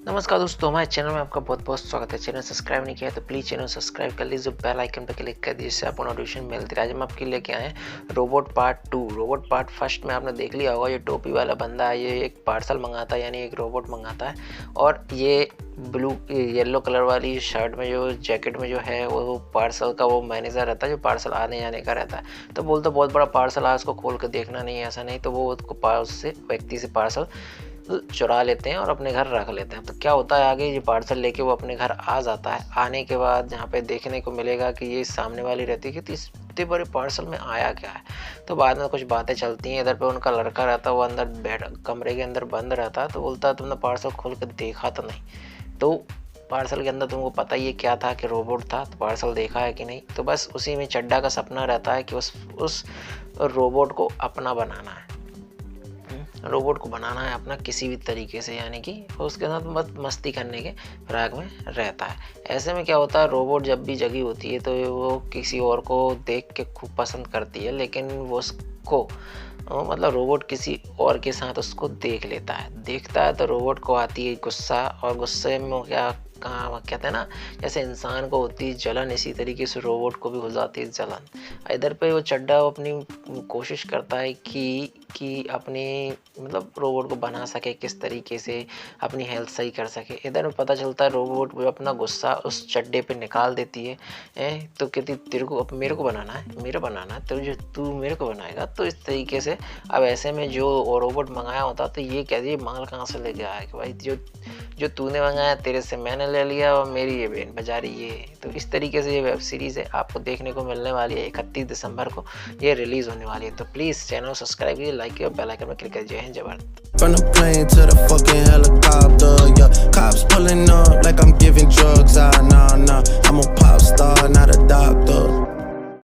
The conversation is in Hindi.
नमस्कार दोस्तों, हमारे चैनल में आपका बहुत बहुत स्वागत है। चैनल सब्सक्राइब नहीं किया है तो प्लीज़ चैनल सब्सक्राइब कर लीजिए, बेल आइकन पर क्लिक कर दीजिए, इससे आपको नोटिफिकेशन मिलती है। आज हम आपके लेके आए हैं robot part 2। Robot part first में आपने देख लिया होगा, ये टोपी वाला बंदा है, ये एक पार्सल मंगाता है, यानी एक रोबोट मंगाता है। और ये येलो कलर वाली शर्ट में जो जैकेट में जो है वो पार्सल का वो मैनेजर रहता है, जो पार्सल आने जाने का रहता है। तो बोलता बहुत बड़ा पार्सल है, उसको खोल कर देखना नहीं है, ऐसा नहीं। तो वो उससे व्यक्ति से पार्सल चुरा लेते हैं और अपने घर रख लेते हैं। तो क्या होता है आगे, ये पार्सल लेके वो अपने घर आ जाता है। आने के बाद यहाँ पे देखने को मिलेगा कि ये सामने वाली रहती है कि इतने बड़े पार्सल में आया क्या है। तो बाद में कुछ बातें चलती हैं। इधर पे उनका लड़का रहता है, वो अंदर कमरे के अंदर बंद रहता है। तो बोलता है तुमने पार्सल खोल कर देखा तो नहीं। तो पार्सल के अंदर तुमको पता ही क्या था कि रोबोट था, तो पार्सल देखा है कि नहीं। तो बस उसी में चड्डा का सपना रहता है कि उस रोबोट को अपना बनाना है, रोबोट को बनाना है अपना किसी भी तरीके से, यानी कि उसके साथ मस्ती करने के फिराक में रहता है। ऐसे में क्या होता है, रोबोट जब भी जगी होती है तो वो किसी और को देख के खूब पसंद करती है, लेकिन वो उसको मतलब रोबोट किसी और के साथ उसको देखता है। तो रोबोट को आती है गुस्सा, और गुस्से में क्या कहते हैं ना, जैसे इंसान को होती है जलन, इसी तरीके से रोबोट को भी हो जाती है जलन। इधर पे वो चड्डा अपनी कोशिश करता है कि अपनी मतलब रोबोट को बना सके, किस तरीके से अपनी हेल्थ सही कर सके। इधर में पता चलता है रोबोट भी अपना गुस्सा उस चड्डे पे निकाल देती है। तो कहती तेरे को अब मेरे को बनाना है, तो जो तू मेरे को बनाएगा। तो इस तरीके से अब ऐसे में जो रोबोट मंगाया होता तो ये कहती है माल कहाँ से लेके आया, कि भाई जो तूने मंगाया तेरे से मैंने ले लिया और मेरी ये बेन बजा रही है। तो इस तरीके से ये वेब सीरीज़ है, आपको देखने को मिलने वाली है। 31 दिसंबर को ये रिलीज़ होने वाली है। तो प्लीज़ चैनल सब्सक्राइब कीजिए, लाइक कीजिए और बेल आइकन में क्लिक कीजिए। जय हिंद, जय Bharat. From the plane to the fucking helicopter, yeah. Cops pulling up like I'm giving drugs. Nah, I'm a pop.